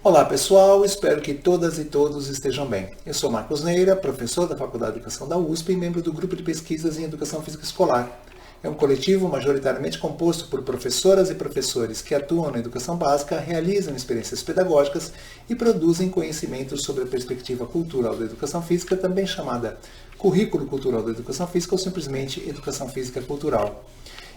Olá pessoal, espero que todas e todos estejam bem. Eu sou Marcos Neira, professor da Faculdade de Educação da USP e membro do Grupo de Pesquisas em Educação Física Escolar. É um coletivo majoritariamente composto por professoras e professores que atuam na educação básica, realizam experiências pedagógicas e produzem conhecimentos sobre a perspectiva cultural da educação física, também chamada Currículo Cultural da Educação Física ou simplesmente Educação Física Cultural.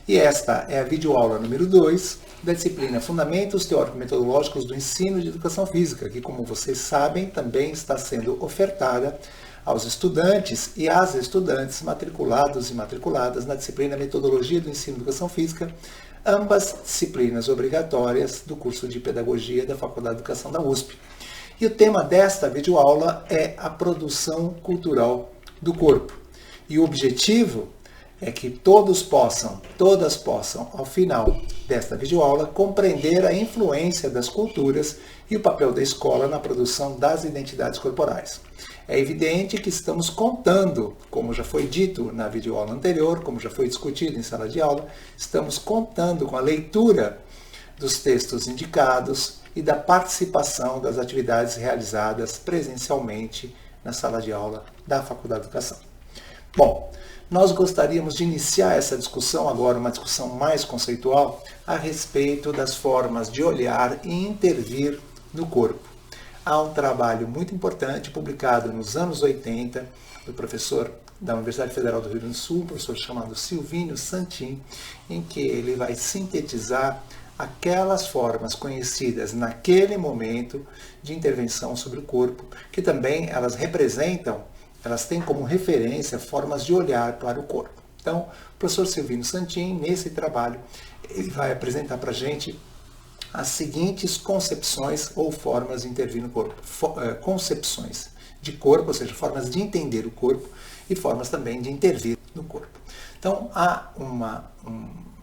E esta é a videoaula número 2 da disciplina Fundamentos Teórico-Metodológicos do Ensino de Educação Física, que, como vocês sabem, também está sendo ofertada aos estudantes e às estudantes matriculados e matriculadas na disciplina Metodologia do Ensino de Educação Física, ambas disciplinas obrigatórias do curso de Pedagogia da Faculdade de Educação da USP. E o tema desta videoaula é a produção cultural do corpo. E o objetivo é que todas possam, ao final desta videoaula, compreender a influência das culturas e o papel da escola na produção das identidades corporais. É evidente que estamos contando, como já foi dito na videoaula anterior, como já foi discutido em sala de aula, estamos contando com a leitura dos textos indicados e da participação das atividades realizadas presencialmente na sala de aula da Faculdade de Educação. Bom, nós gostaríamos de iniciar essa discussão agora, uma discussão mais conceitual, a respeito das formas de olhar e intervir no corpo. Há um trabalho muito importante publicado nos anos 80 do professor da Universidade Federal do Rio Grande do Sul, um professor chamado Silvino Santin, em que ele vai sintetizar aquelas formas conhecidas naquele momento de intervenção sobre o corpo, que também elas têm como referência formas de olhar para o corpo. Então, o professor Silvino Santin, nesse trabalho, ele vai apresentar para a gente as seguintes concepções ou formas de intervir no corpo. Concepções de corpo, ou seja, formas de entender o corpo e formas também de intervir no corpo. Então, há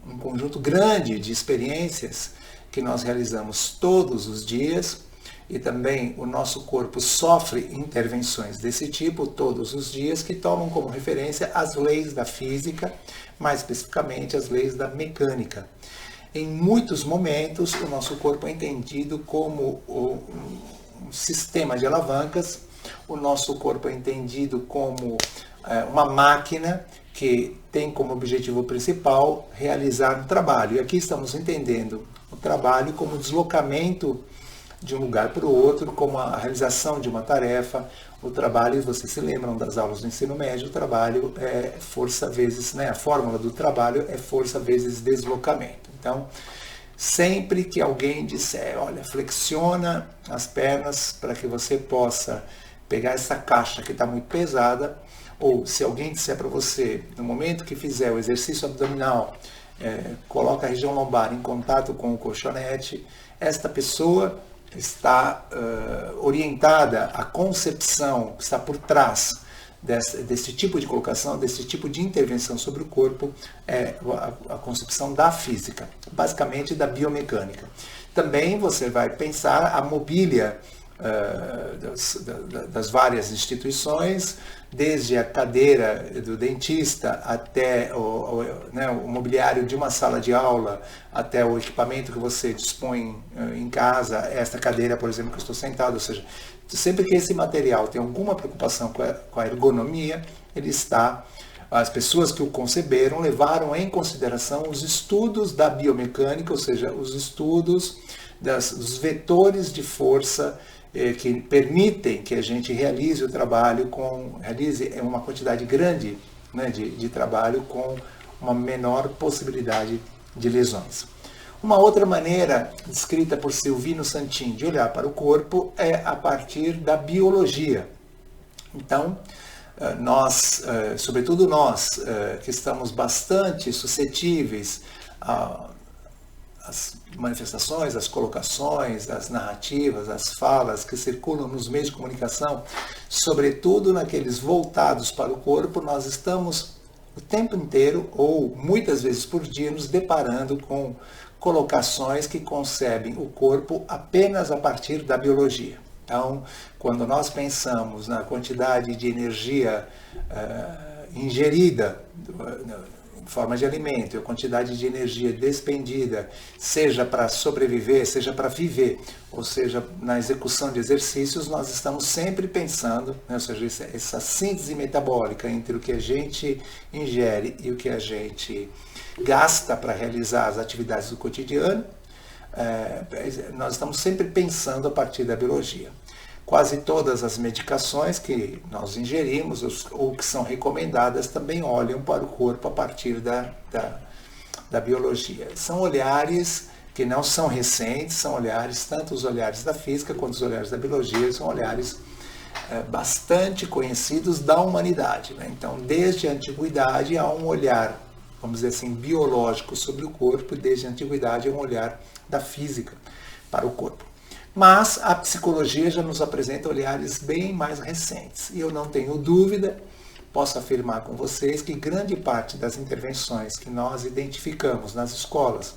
um conjunto grande de experiências que nós realizamos todos os dias, e também o nosso corpo sofre intervenções desse tipo todos os dias, que tomam como referência as leis da física, mais especificamente as leis da mecânica. Em muitos momentos, o nosso corpo é entendido como um sistema de alavancas, o nosso corpo é entendido como uma máquina que tem como objetivo principal realizar um trabalho. E aqui estamos entendendo o trabalho como deslocamento de um lugar para o outro, como a realização de uma tarefa. O trabalho, vocês se lembram das aulas do ensino médio, o trabalho é força vezes, a fórmula do trabalho é força vezes deslocamento. Então, sempre que alguém disser, olha, flexiona as pernas para que você possa pegar essa caixa que está muito pesada, ou se alguém disser para você, no momento que fizer o exercício abdominal, coloca a região lombar em contato com o colchonete, esta pessoa está orientada à concepção que está por trás desse tipo de colocação, desse tipo de intervenção sobre o corpo, a concepção da física, basicamente da biomecânica. Também você vai pensar a mobília das várias instituições, desde a cadeira do dentista até o mobiliário de uma sala de aula, até o equipamento que você dispõe em casa, esta cadeira, por exemplo, que eu estou sentado, ou seja, sempre que esse material tem alguma preocupação com a ergonomia, as pessoas que o conceberam levaram em consideração os estudos da biomecânica, ou seja, os estudos dos vetores de força que permitem que a gente realize o trabalho realize uma quantidade grande de trabalho com uma menor possibilidade de lesões. Uma outra maneira descrita por Silvino Santin de olhar para o corpo é a partir da biologia. Então, sobretudo nós, que estamos bastante suscetíveis às manifestações, às colocações, às narrativas, às falas que circulam nos meios de comunicação, sobretudo naqueles voltados para o corpo, nós estamos o tempo inteiro, ou muitas vezes por dia, nos deparando com colocações que concebem o corpo apenas a partir da biologia. Então, quando nós pensamos na quantidade de energia ingerida forma de alimento e a quantidade de energia despendida, seja para sobreviver, seja para viver, ou seja, na execução de exercícios, nós estamos sempre pensando, né, ou seja, essa síntese metabólica entre o que a gente ingere e o que a gente gasta para realizar as atividades do cotidiano, nós estamos sempre pensando a partir da biologia. Quase todas as medicações que nós ingerimos ou que são recomendadas também olham para o corpo a partir da biologia. São olhares que não são recentes, são olhares, tanto os olhares da física quanto os olhares da biologia, são olhares bastante conhecidos da humanidade, né? Então, desde a antiguidade há um olhar, vamos dizer assim, biológico sobre o corpo, e desde a antiguidade há um olhar da física para o corpo. Mas a psicologia já nos apresenta olhares bem mais recentes. E eu não tenho dúvida, posso afirmar com vocês, que grande parte das intervenções que nós identificamos nas escolas,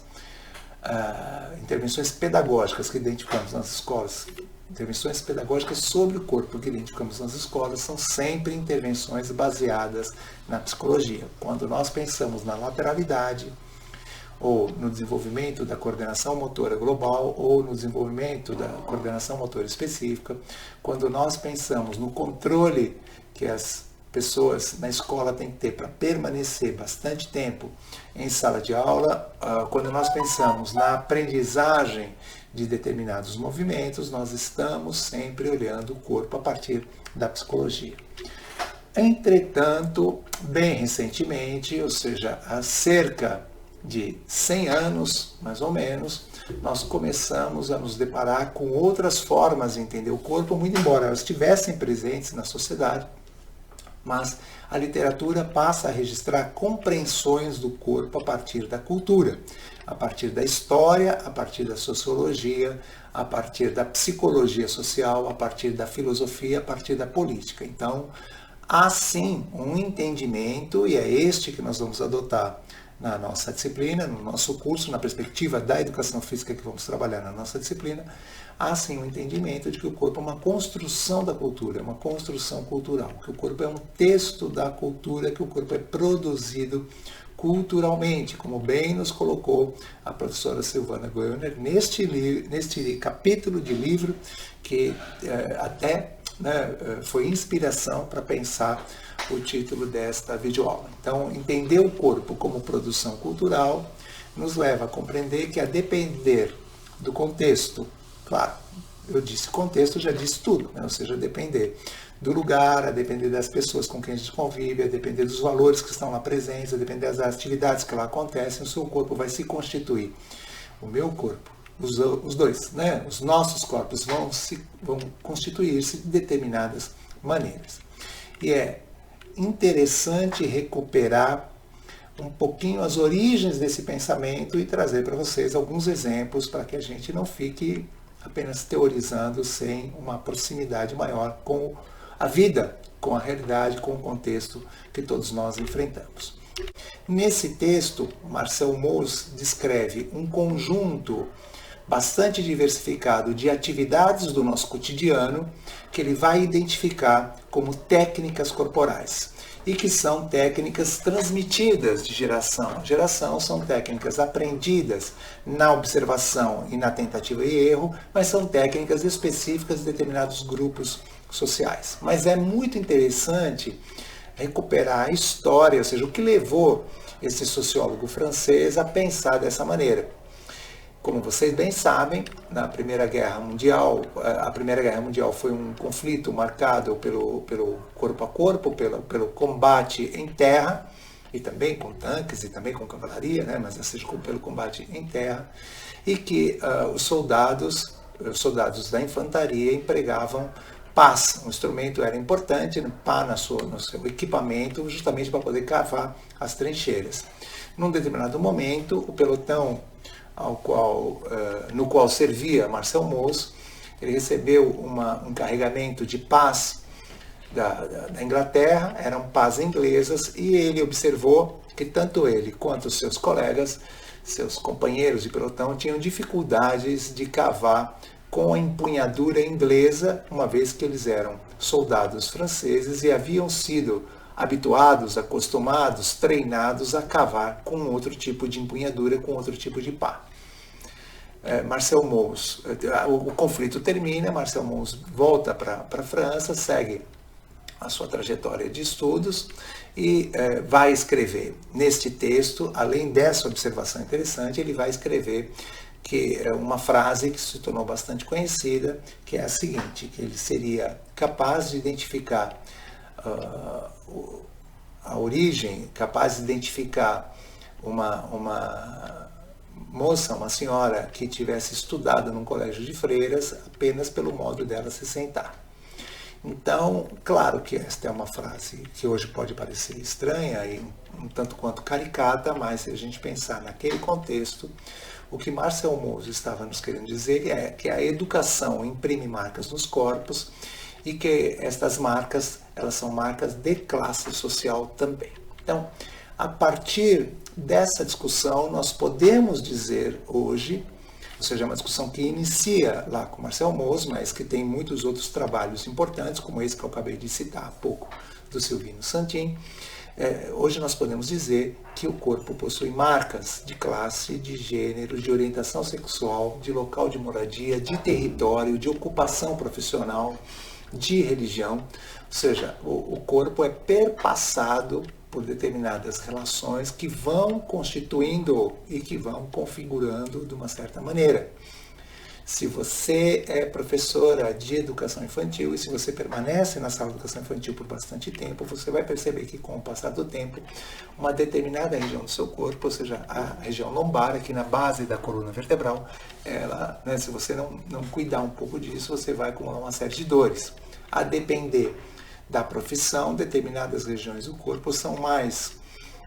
intervenções pedagógicas que identificamos nas escolas, intervenções pedagógicas sobre o corpo que identificamos nas escolas, são sempre intervenções baseadas na psicologia. Quando nós pensamos na lateralidade, ou no desenvolvimento da coordenação motora global, ou no desenvolvimento da coordenação motora específica, quando nós pensamos no controle que as pessoas na escola têm que ter para permanecer bastante tempo em sala de aula, quando nós pensamos na aprendizagem de determinados movimentos, nós estamos sempre olhando o corpo a partir da psicologia. Entretanto, bem recentemente, ou seja, há cerca de 100 anos, mais ou menos, nós começamos a nos deparar com outras formas de entender o corpo, muito embora elas estivessem presentes na sociedade, mas a literatura passa a registrar compreensões do corpo a partir da cultura, a partir da história, a partir da sociologia, a partir da psicologia social, a partir da filosofia, a partir da política. Então, há sim um entendimento, e é este que nós vamos adotar na nossa disciplina, no nosso curso, na perspectiva da educação física que vamos trabalhar na nossa disciplina, há sim um entendimento de que o corpo é uma construção da cultura, é uma construção cultural, que o corpo é um texto da cultura, que o corpo é produzido culturalmente, como bem nos colocou a professora Silvana Goeuner neste capítulo de livro que até foi inspiração para pensar o título desta videoaula. Então, entender o corpo como produção cultural nos leva a compreender que, a depender do contexto, claro, eu disse contexto, já disse tudo, né? Ou seja, a depender do lugar, a depender das pessoas com quem a gente convive, a depender dos valores que estão lá presentes, a depender das atividades que lá acontecem, o seu corpo vai se constituir. O meu corpo, os dois, né? Os nossos corpos vão constituir-se de determinadas maneiras. E é interessante recuperar um pouquinho as origens desse pensamento e trazer para vocês alguns exemplos para que a gente não fique apenas teorizando sem uma proximidade maior com a vida, com a realidade, com o contexto que todos nós enfrentamos. Nesse texto, Marcel Mauss descreve um conjunto bastante diversificado de atividades do nosso cotidiano que ele vai identificar como técnicas corporais e que são técnicas transmitidas de geração a geração, são técnicas aprendidas na observação e na tentativa e erro, mas são técnicas específicas de determinados grupos sociais. Mas é muito interessante recuperar a história, ou seja, o que levou esse sociólogo francês a pensar dessa maneira. Como vocês bem sabem, na Primeira Guerra Mundial, a Primeira Guerra Mundial foi um conflito marcado pelo corpo a corpo, pelo combate em terra, e também com tanques, e também com cavalaria, né? Mas seja pelo combate em terra, e que os soldados da infantaria empregavam pás. O instrumento era importante, pá no seu equipamento, justamente para poder cavar as trincheiras. Num determinado momento, o pelotão no qual servia Marcel Mauss, ele recebeu um carregamento de pás da Inglaterra, eram pás inglesas, e ele observou que tanto ele quanto os seus colegas, seus companheiros de pelotão, tinham dificuldades de cavar com a empunhadura inglesa, uma vez que eles eram soldados franceses e haviam sido habituados, acostumados, treinados a cavar com outro tipo de empunhadura, com outro tipo de pá. Marcel Mauss, o conflito termina, Marcel Mauss volta para a França, segue a sua trajetória de estudos e vai escrever neste texto, além dessa observação interessante, ele vai escrever que é uma frase que se tornou bastante conhecida, que é a seguinte, que ele seria capaz de identificar a origem, capaz de identificar uma moça, uma senhora que tivesse estudado num colégio de freiras apenas pelo modo dela se sentar. Então, claro que esta é uma frase que hoje pode parecer estranha e um tanto quanto caricata, mas se a gente pensar naquele contexto, o que Marcel Mauss estava nos querendo dizer é que a educação imprime marcas nos corpos e que estas marcas, elas são marcas de classe social também. Então, a partir dessa discussão, nós podemos dizer hoje, ou seja, é uma discussão que inicia lá com Marcel Mauss, mas que tem muitos outros trabalhos importantes, como esse que eu acabei de citar há pouco, do Silvino Santin. Hoje nós podemos dizer que o corpo possui marcas de classe, de gênero, de orientação sexual, de local de moradia, de território, de ocupação profissional, de religião. Ou seja, o corpo é perpassado por determinadas relações que vão constituindo e que vão configurando de uma certa maneira. Se você é professora de educação infantil e se você permanece na sala de educação infantil por bastante tempo, você vai perceber que com o passar do tempo, uma determinada região do seu corpo, ou seja, a região lombar, aqui na base da coluna vertebral, ela, se você não cuidar um pouco disso, você vai acumular uma série de dores. A depender da profissão, determinadas regiões do corpo são mais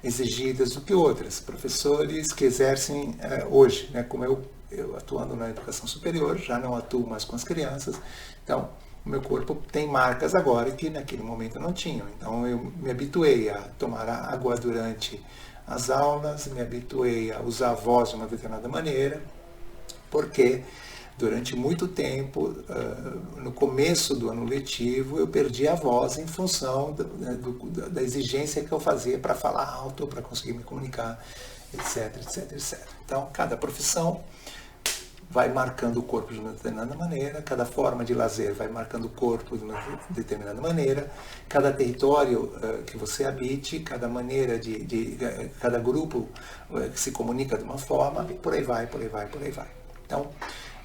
exigidas do que outras. Professores que exercem hoje, como eu atuando na educação superior, já não atuo mais com as crianças, então o meu corpo tem marcas agora que naquele momento não tinham. Então eu me habituei a tomar água durante as aulas, me habituei a usar a voz de uma determinada maneira, porque durante muito tempo, no começo do ano letivo, eu perdi a voz em função da exigência que eu fazia para falar alto, para conseguir me comunicar, etc, etc, etc. Então, cada profissão vai marcando o corpo de uma determinada maneira, cada forma de lazer vai marcando o corpo de uma determinada maneira, cada território que você habite, cada maneira cada grupo que se comunica de uma forma, e por aí vai, por aí vai, por aí vai. Então,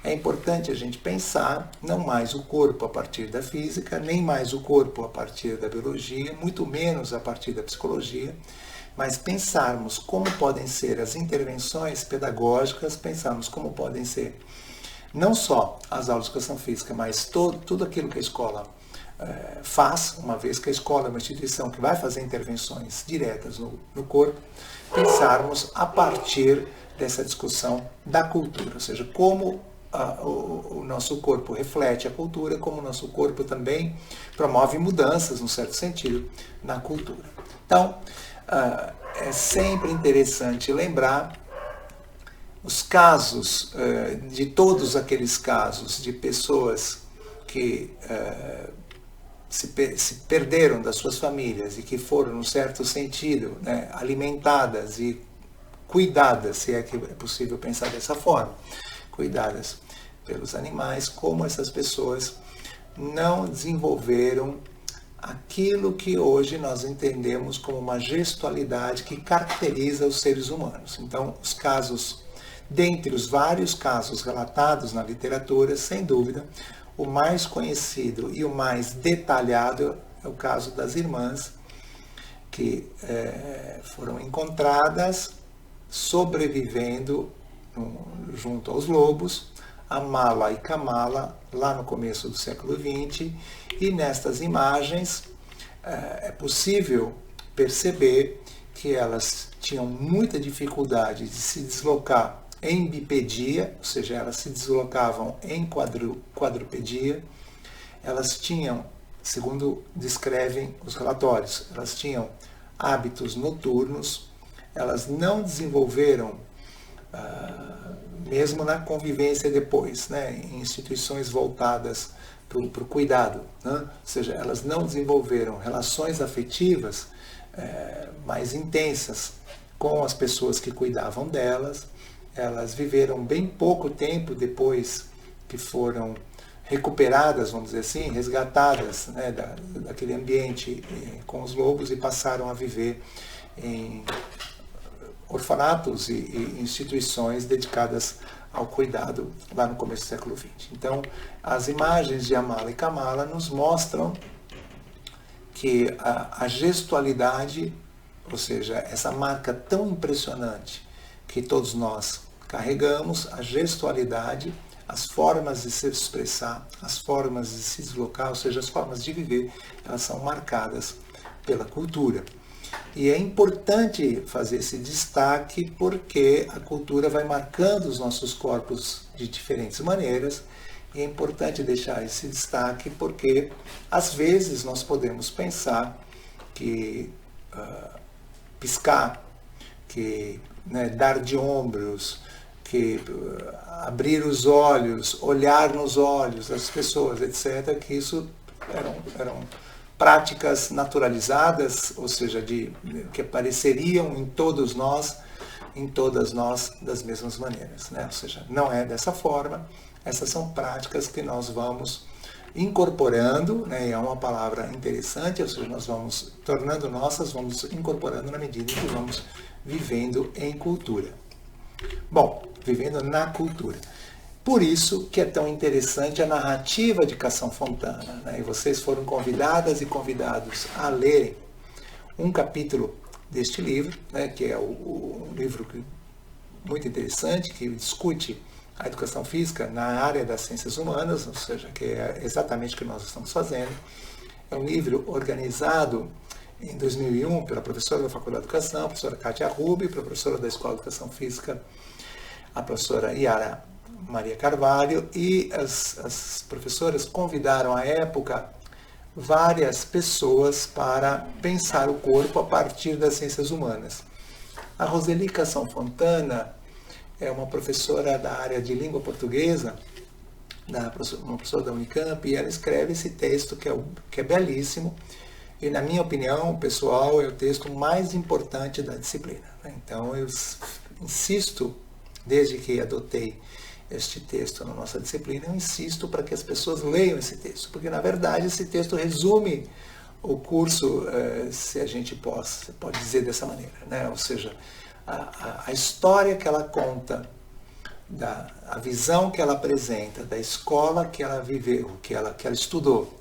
é importante a gente pensar não mais o corpo a partir da física, nem mais o corpo a partir da biologia, muito menos a partir da psicologia, mas pensarmos como podem ser as intervenções pedagógicas, pensarmos como podem ser não só as aulas de educação física, mas tudo aquilo que a escola faz, uma vez que a escola é uma instituição que vai fazer intervenções diretas no corpo, pensarmos a partir dessa discussão da cultura, ou seja, como o nosso corpo reflete a cultura, como o nosso corpo também promove mudanças, num certo sentido, na cultura. Então, é sempre interessante lembrar os casos, de todos aqueles casos de pessoas que se perderam das suas famílias e que foram, num certo sentido, alimentadas e cuidadas, se é que é possível pensar dessa forma, cuidadas pelos animais, como essas pessoas não desenvolveram aquilo que hoje nós entendemos como uma gestualidade que caracteriza os seres humanos. Então, os casos, dentre os vários casos relatados na literatura, sem dúvida, o mais conhecido e o mais detalhado é o caso das irmãs que foram encontradas sobrevivendo junto aos lobos, a Mala e Kamala, lá no começo do século XX, e nestas imagens é possível perceber que elas tinham muita dificuldade de se deslocar em bipedia, ou seja, elas se deslocavam em quadrupedia, elas tinham, segundo descrevem os relatórios, elas tinham hábitos noturnos, elas não desenvolveram mesmo na convivência depois, né, em instituições voltadas para o cuidado, né? Ou seja, elas não desenvolveram relações afetivas mais intensas com as pessoas que cuidavam delas. Elas viveram bem pouco tempo depois que foram recuperadas, vamos dizer assim, resgatadas, né, daquele ambiente com os lobos, e passaram a viver em orfanatos e instituições dedicadas ao cuidado lá no começo do século XX. Então, as imagens de Amala e Kamala nos mostram que a gestualidade, ou seja, essa marca tão impressionante que todos nós carregamos, a gestualidade, as formas de se expressar, as formas de se deslocar, ou seja, as formas de viver, elas são marcadas pela cultura. E é importante fazer esse destaque porque a cultura vai marcando os nossos corpos de diferentes maneiras. E é importante deixar esse destaque porque, às vezes, nós podemos pensar que piscar, que dar de ombros, que abrir os olhos, olhar nos olhos das pessoas, etc., que isso eram práticas naturalizadas, ou seja, que apareceriam em todas nós das mesmas maneiras, né? Ou seja, não é dessa forma. Essas são práticas que nós vamos incorporando, né? É uma palavra interessante, ou seja, nós vamos tornando nossas, vamos incorporando na medida em que vamos vivendo em cultura. Bom, vivendo na cultura. Por isso que é tão interessante a narrativa de Cação Fontana, né? E vocês foram convidadas e convidados a lerem um capítulo deste livro, né? Que é um livro muito interessante, que discute a educação física na área das ciências humanas, ou seja, que é exatamente o que nós estamos fazendo. É um livro organizado em 2001 pela professora da Faculdade de Educação, a professora Kátia Rubi, pela professora da Escola de Educação Física, a professora Yara Maria Carvalho, e as professoras convidaram à época várias pessoas para pensar o corpo a partir das ciências humanas. A Roseli Cação Fontana é uma professora da área de língua portuguesa, uma professora da Unicamp, e ela escreve esse texto que é belíssimo, e na minha opinião, pessoal, é o texto mais importante da disciplina. Então eu insisto, desde que adotei este texto na nossa disciplina, eu insisto para que as pessoas leiam esse texto, porque na verdade esse texto resume o curso, se a gente pode dizer dessa maneira, né? Ou seja, a história que ela conta, a visão que ela apresenta da escola que ela viveu, que ela estudou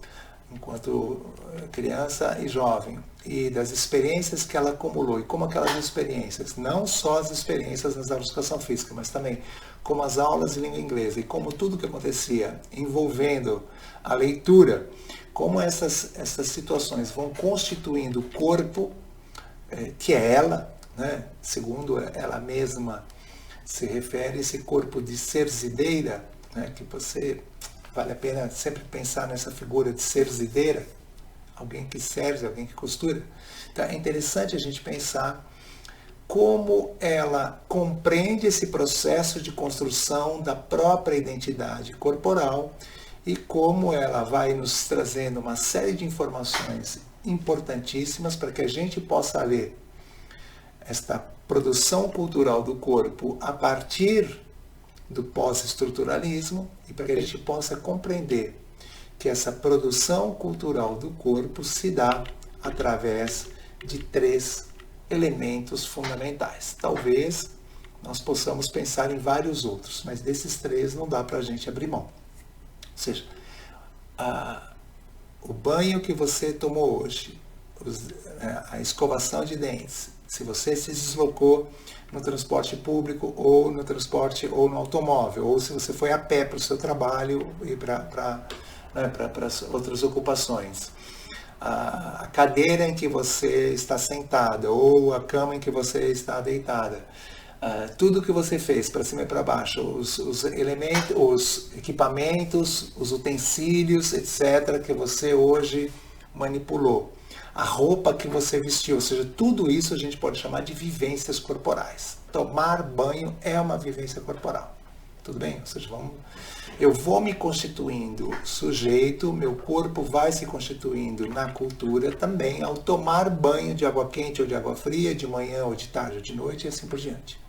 enquanto criança e jovem, e das experiências que ela acumulou, e como aquelas experiências, não só as experiências nas aulas de educação física, mas também como as aulas de língua inglesa, e como tudo que acontecia envolvendo a leitura, como essas situações vão constituindo o corpo, que é ela, né? Segundo ela mesma se refere, esse corpo de serzideira, né? Que vale a pena sempre pensar nessa figura de serzideira, alguém que serve, alguém que costura. Então é interessante a gente pensar como ela compreende esse processo de construção da própria identidade corporal e como ela vai nos trazendo uma série de informações importantíssimas para que a gente possa ler esta produção cultural do corpo a partir do pós-estruturalismo e para que a gente possa compreender que essa produção cultural do corpo se dá através de 3 elementos fundamentais. Talvez nós possamos pensar em vários outros, mas desses 3 não dá para a gente abrir mão. Ou seja, o banho que você tomou hoje, a escovação de dentes, se você se deslocou no transporte público ou no transporte ou no automóvel, ou se você foi a pé para o seu trabalho e para as outras ocupações, a cadeira em que você está sentada ou a cama em que você está deitada, tudo que você fez para cima e para baixo, os elementos, os equipamentos, os utensílios, etc., que você hoje manipulou, a roupa que você vestiu, ou seja, tudo isso a gente pode chamar de vivências corporais. Tomar banho é uma vivência corporal. tudo bem? Ou seja, eu vou me constituindo sujeito, meu corpo vai se constituindo na cultura também ao tomar banho de água quente ou de água fria, de manhã ou de tarde ou de noite e assim por diante.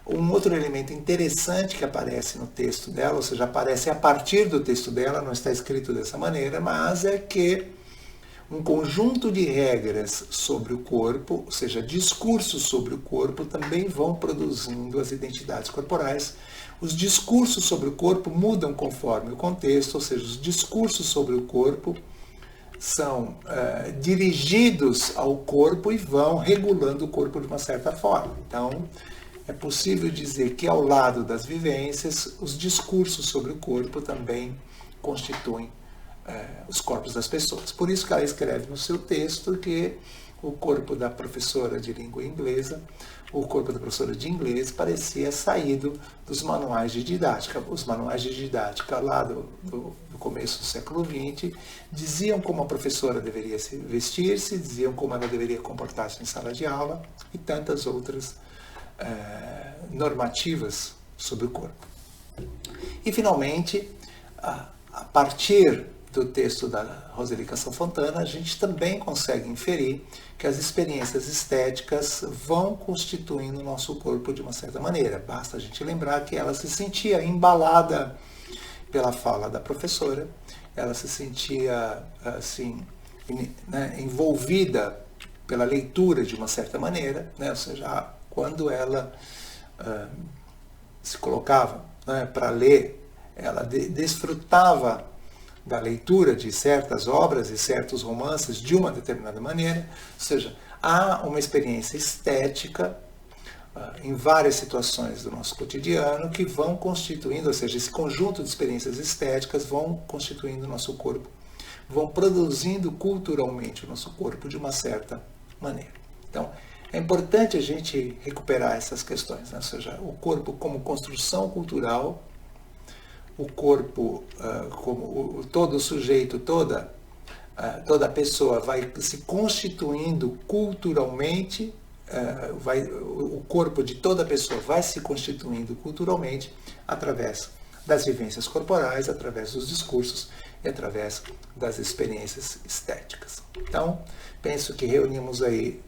Um outro elemento interessante que aparece no texto dela, ou seja, aparece a partir do texto dela, não está escrito dessa maneira, mas é que um conjunto de regras sobre o corpo, ou seja, discursos sobre o corpo, também vão produzindo as identidades corporais. Os discursos sobre o corpo mudam conforme o contexto, ou seja, os discursos sobre o corpo são dirigidos ao corpo e vão regulando o corpo de uma certa forma. Então, é possível dizer que, ao lado das vivências, os discursos sobre o corpo também constituem os corpos das pessoas. Por isso que ela escreve no seu texto que o corpo da professora de língua inglesa, o corpo da professora de inglês parecia saído dos manuais de didática. Os manuais de didática lá do começo do século XX diziam como a professora deveria se vestir-se, diziam como ela deveria comportar-se em sala de aula e tantas outras normativas sobre o corpo. E, finalmente, a partir do texto da Roseli Casal Fontana, a gente também consegue inferir que as experiências estéticas vão constituindo o nosso corpo de uma certa maneira. Basta a gente lembrar que ela se sentia embalada pela fala da professora, ela se sentia assim, envolvida pela leitura de uma certa maneira, né? Ou seja, quando ela se colocava para ler, ela desfrutava da leitura de certas obras e certos romances de uma determinada maneira, ou seja, há uma experiência estética em várias situações do nosso cotidiano que vão constituindo, ou seja, esse conjunto de experiências estéticas vão constituindo o nosso corpo, vão produzindo culturalmente o nosso corpo de uma certa maneira. Então, é importante a gente recuperar essas questões, né? Ou seja, o corpo como construção cultural, o corpo como todo sujeito, toda pessoa vai se constituindo culturalmente, o corpo de toda pessoa vai se constituindo culturalmente através das vivências corporais, através dos discursos e através das experiências estéticas. Então, penso que reunimos aí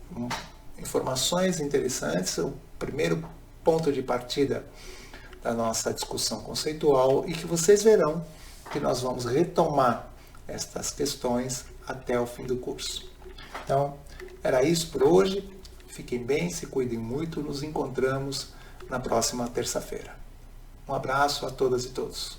informações interessantes, o primeiro ponto de partida da nossa discussão conceitual, e que vocês verão que nós vamos retomar estas questões até o fim do curso. Então, era isso por hoje. Fiquem bem, se cuidem muito. Nos encontramos na próxima terça-feira. Um abraço a todas e todos.